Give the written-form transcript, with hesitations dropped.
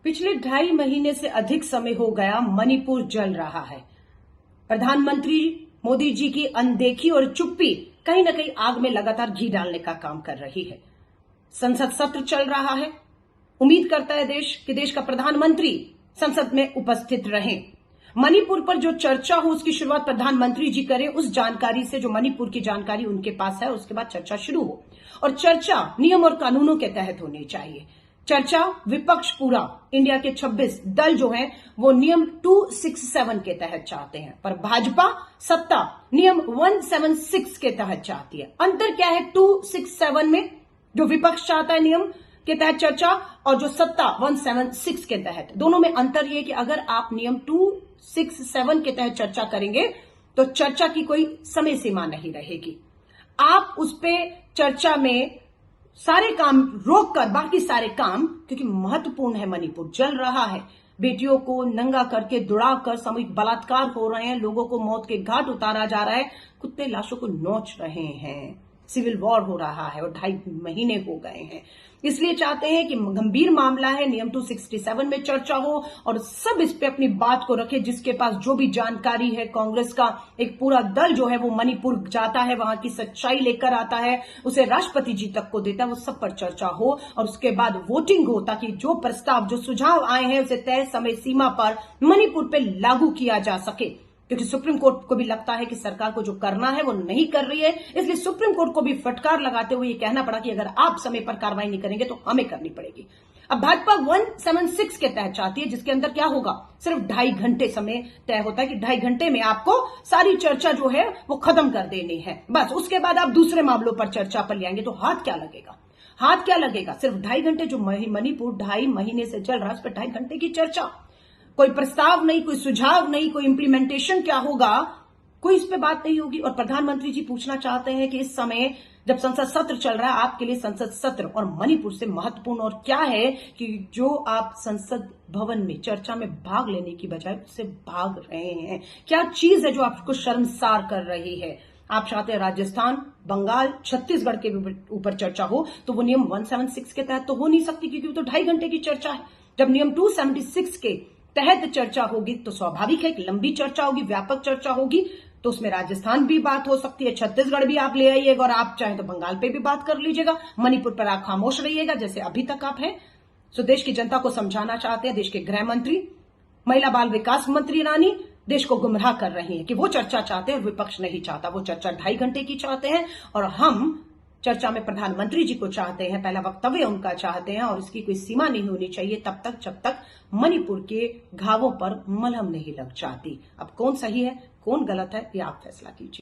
पिछले 2.5 महीने से अधिक समय हो गया मणिपुर जल रहा है। प्रधानमंत्री मोदी जी की अनदेखी और चुप्पी कहीं न कहीं आग में लगातार घी डालने का काम कर रही है। संसद सत्र चल रहा है। उम्मीद करता है देश कि देश का प्रधानमंत्री संसद में उपस्थित रहें। मणिपुर पर जो चर्चा हो उसकी शुरुआत प्रधानमंत्री जी करें, उस जानकारी से जो मणिपुर की जानकारी उनके पास है, उसके बाद चर्चा शुरू हो। और चर्चा नियम और कानूनों के तहत होनी चाहिए। चर्चा विपक्ष पूरा इंडिया के 26 दल जो हैं वो नियम 267 के तहत चाहते हैं, पर भाजपा सत्ता नियम 176 के तहत चाहती है। अंतर क्या है 267 में, जो विपक्ष चाहता है नियम के तहत चर्चा, और जो सत्ता 176 के तहत? दोनों में अंतर यह कि अगर आप नियम 267 के तहत चर्चा करेंगे तो चर्चा की कोई समय सीमा नहीं रहेगी। आप उस पे चर्चा में सारे काम रोककर बाकी सारे काम, क्योंकि महत्वपूर्ण है, मणिपुर जल रहा है, बेटियों को नंगा करके दुड़ाकर सामूहिक बलात्कार हो रहे हैं, लोगों को मौत के घाट उतारा जा रहा है, कुत्ते लाशों को नोच रहे हैं, सिविल वॉर हो रहा है और 2.5 महीने हो गए हैं। इसलिए चाहते हैं कि गंभीर मामला है, नियम 267 में चर्चा हो और सब इस पे अपनी बात को रखे। जिसके पास जो भी जानकारी है, कांग्रेस का एक पूरा दल जो है वो मणिपुर जाता है, वहां की सच्चाई लेकर आता है, उसे राष्ट्रपति जी तक को देता है, वो सब पर चर्चा हो और उसके बाद वोटिंग हो, ताकि जो प्रस्ताव, जो सुझाव आए हैं उसे तय समय सीमा पर मणिपुर पे लागू किया जा सके। क्योंकि सुप्रीम कोर्ट को भी लगता है कि सरकार को जो करना है वो नहीं कर रही है, इसलिए सुप्रीम कोर्ट को भी फटकार लगाते हुए ये कहना पड़ा कि अगर आप समय पर कार्रवाई नहीं करेंगे तो हमें करनी पड़ेगी। अब भाजपा 176 के तहत चाहती है, जिसके अंदर क्या होगा, सिर्फ 2.5 घंटे समय तय होता है कि 2.5 घंटे में आपको सारी चर्चा जो है वो खत्म कर देनी है, बस। उसके बाद आप दूसरे मामलों पर चर्चा पर ले आएंगे तो हाथ क्या लगेगा? हाथ क्या लगेगा? सिर्फ 2.5 घंटे जो मणिपुर 2.5 महीने से चल रहा है उस पर 2.5 घंटे की चर्चा, कोई प्रस्ताव नहीं, कोई सुझाव नहीं, कोई इंप्लीमेंटेशन क्या होगा, कोई इस पे बात नहीं होगी। और प्रधानमंत्री जी पूछना चाहते हैं कि इस समय जब संसद सत्र चल रहा है, आपके लिए संसद सत्र और मणिपुर से महत्वपूर्ण और क्या है कि जो आप संसद भवन में चर्चा में भाग लेने की बजाय उससे भाग रहे हैं? क्या चीज है जो आपको शर्मसार कर रही है? आप चाहते हैं राजस्थान, बंगाल, छत्तीसगढ़ के ऊपर चर्चा हो, तो वो नियम 176 के तहत तो हो नहीं सकती, क्योंकि वो तो 2.5 घंटे की चर्चा है। जब नियम 276 के तहत चर्चा होगी तो स्वाभाविक है कि लंबी चर्चा होगी, व्यापक चर्चा होगी, तो उसमें राजस्थान भी बात हो सकती है, छत्तीसगढ़ भी आप ले आइएगा और आप चाहें तो बंगाल पे भी बात कर लीजिएगा। मणिपुर पर आप खामोश रहिएगा जैसे अभी तक आप हैं। सो देश की जनता को समझाना चाहते हैं, देश के गृह मंत्री, महिला बाल विकास मंत्री रानी देश को गुमराह कर रही है कि वो चर्चा चाहते हैं और विपक्ष नहीं चाहता। वो चर्चा 2.5 घंटे की चाहते हैं और हम चर्चा में प्रधानमंत्री जी को चाहते हैं, पहला वक्तव्य उनका चाहते हैं, और इसकी कोई सीमा नहीं होनी चाहिए तब तक जब तक मणिपुर के घावों पर मलहम नहीं लग जाती। अब कौन सही है, कौन गलत है, ये आप फैसला कीजिए।